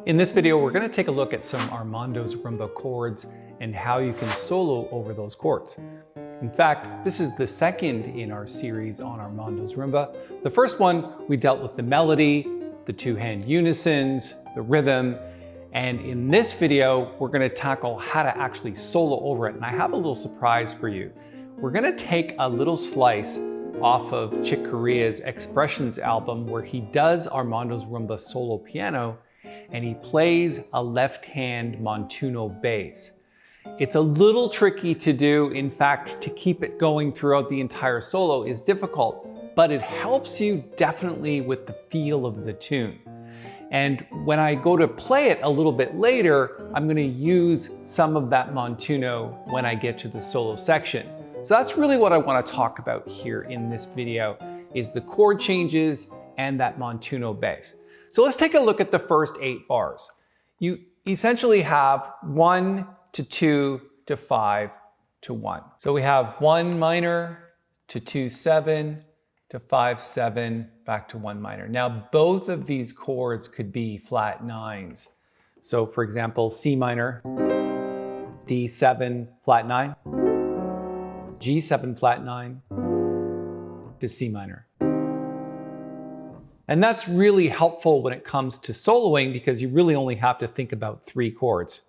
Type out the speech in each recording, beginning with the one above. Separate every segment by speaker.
Speaker 1: In this video, we're going to take a look at some Armando's Rhumba chords and how you can solo over those chords. In fact, this is the second in our series on Armando's Rhumba. The first one, we dealt with the melody, the two-hand unisons, the rhythm, and in this video, we're going to tackle how to actually solo over it. And I have a little surprise for you. We're going to take a little slice off of Chick Corea's Expressions album where he does Armando's Rhumba solo piano and he plays a left-hand Montuno bass. It's a little tricky to do. In fact, to keep it going throughout the entire solo is difficult, but it helps you definitely with the feel of the tune. And when I go to play it a little bit later, I'm going to use some of that Montuno when I get to the solo section. So that's really what I want to talk about here in this video, is the chord changes and that Montuno bass. So let's take a look at the first 8 bars. You essentially have 1 to 2 to 5 to 1. So we have 1 minor to 2 7 to 5 7 back to 1 minor. Now both of these chords could be flat 9s. So for example, C minor, D7 flat 9, G7 flat 9 to C minor. And that's really helpful when it comes to soloing because you really only have to think about 3 chords.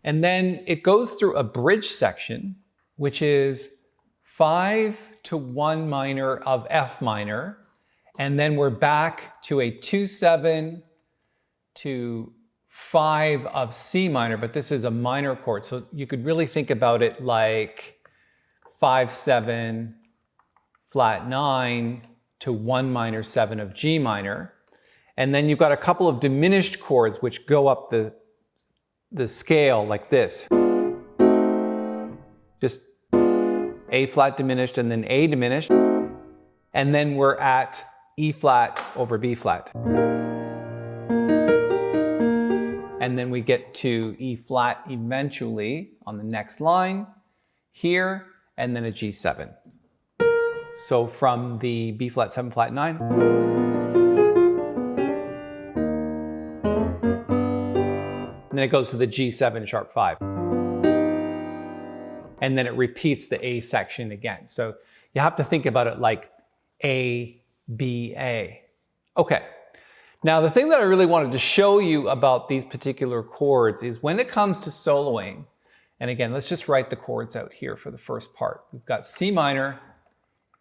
Speaker 1: And then it goes through a bridge section, which is 5 to 1 minor of F minor. And then we're back to a 2 7 to 5 of C minor, but this is a minor chord. So you could really think about it like 5 7 flat 9 to 1 minor 7 of G minor. And then you've got a couple of diminished chords which go up the scale like this. Just A flat diminished and then A diminished. And then we're at E flat over B flat. And then we get to E flat eventually on the next line here, and then a G7. So from the B flat 7 flat 9, and then it goes to the G7 sharp 5. And then it repeats the A section again. So you have to think about it like A, B, A. Okay. Now, the thing that I really wanted to show you about these particular chords is when it comes to soloing, and again, let's just write the chords out here for the first part. We've got C minor,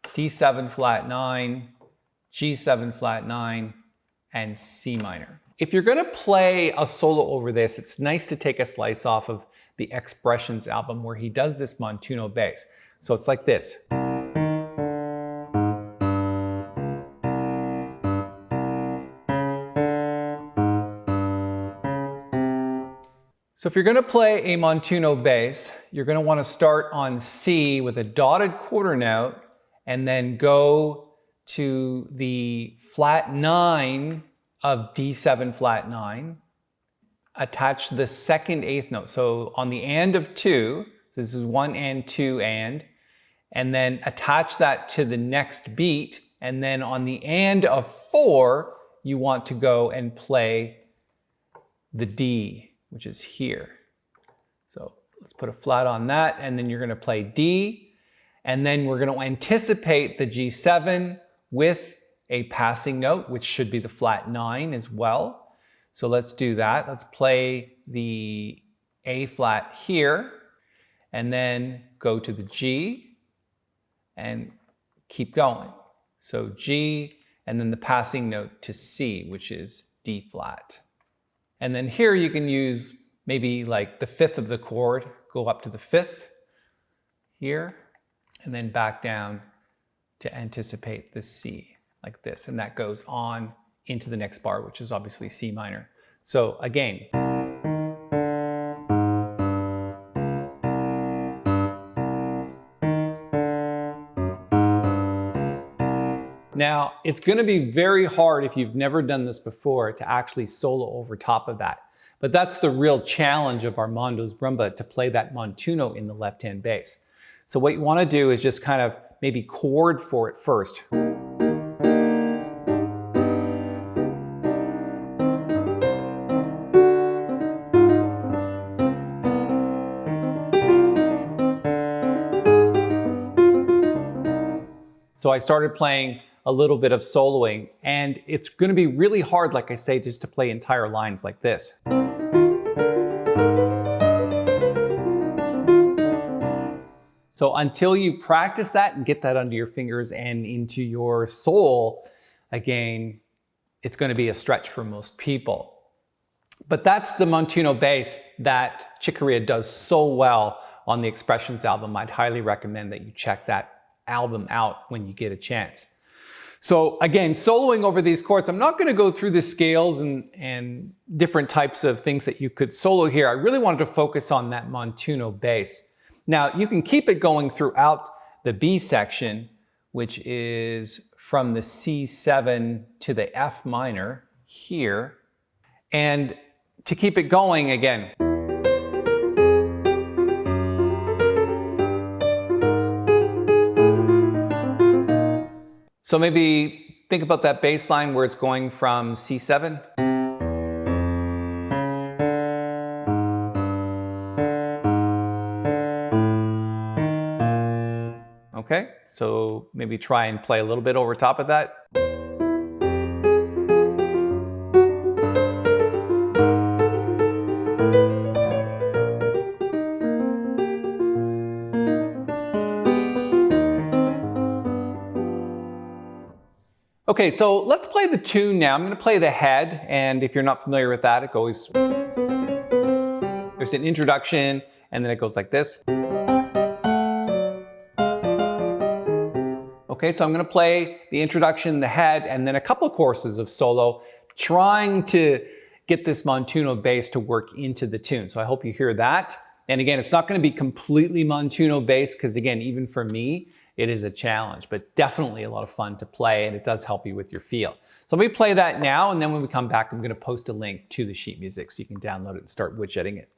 Speaker 1: D7 flat 9, G7 flat 9, and C minor. If you're going to play a solo over this, it's nice to take a slice off of the Expressions album where he does this Montuno bass. So it's like this. So if you're going to play a Montuno bass, you're going to want to start on C with a dotted quarter note and then go to the flat 9 of D7 flat 9, attach the second 8th note. So on the and of 2, so this is 1 and 2 and then attach that to the next beat, and then on the and of 4, you want to go and play the D, which is here. So let's put a flat on that, and then you're going to play D, and then we're going to anticipate the G7 with a passing note, which should be the flat 9 as well. So let's do that. Let's play the A flat here, and then go to the G, and keep going. So G, and then the passing note to C, which is D flat. And then here you can use maybe like the 5th of the chord, go up to the 5th here, and then back down to anticipate the C like this. And that goes on into the next bar, which is obviously C minor. So again. Now, it's going to be very hard if you've never done this before to actually solo over top of that. But that's the real challenge of Armando's Rhumba, to play that Montuno in the left-hand bass. So what you want to do is just kind of maybe chord for it first. So I started playing a little bit of soloing, and it's going to be really hard, like I say, just to play entire lines like this. So until you practice that and get that under your fingers and into your soul, again, it's going to be a stretch for most people. But that's the Montuno bass that Corea does so well on the Expressions album. I'd highly recommend that you check that album out when you get a chance. So again, soloing over these chords, I'm not going to go through the scales and different types of things that you could solo here. I really wanted to focus on that Montuno bass. Now, you can keep it going throughout the B section, which is from the C7 to the F minor here. And to keep it going again. So maybe think about that bass line where it's going from C7. Okay, so maybe try and play a little bit over top of that. Okay, so let's play the tune now. I'm going to play the head, and if you're not familiar with that, it goes... There's an introduction, and then it goes like this. Okay, so I'm going to play the introduction, the head, and then a couple of courses of solo, trying to get this Montuno bass to work into the tune. So I hope you hear that. And again, it's not going to be completely Montuno bass, because again, even for me, it is a challenge, but definitely a lot of fun to play, and it does help you with your feel. So let me play that now, and then when we come back, I'm going to post a link to the sheet music so you can download it and start woodjetting it.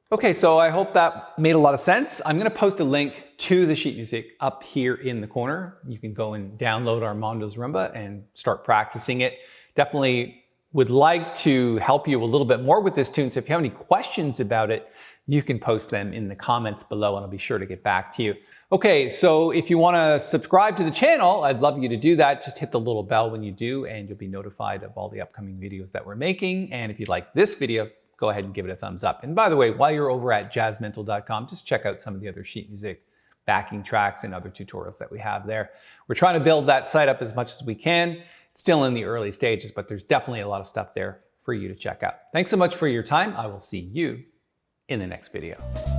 Speaker 1: Okay, so I hope that made a lot of sense. I'm going to post a link to the sheet music up here in the corner. You can go and download Armando's Rhumba and start practicing it. Definitely would like to help you a little bit more with this tune. So if you have any questions about it, you can post them in the comments below and I'll be sure to get back to you. Okay, so if you want to subscribe to the channel, I'd love you to do that. Just hit the little bell when you do and you'll be notified of all the upcoming videos that we're making. And if you like this video, go ahead and give it a thumbs up. And by the way, while you're over at jazzmentl.com, just check out some of the other sheet music backing tracks and other tutorials that we have there. We're trying to build that site up as much as we can. It's still in the early stages, but there's definitely a lot of stuff there for you to check out. Thanks so much for your time. I will see you in the next video.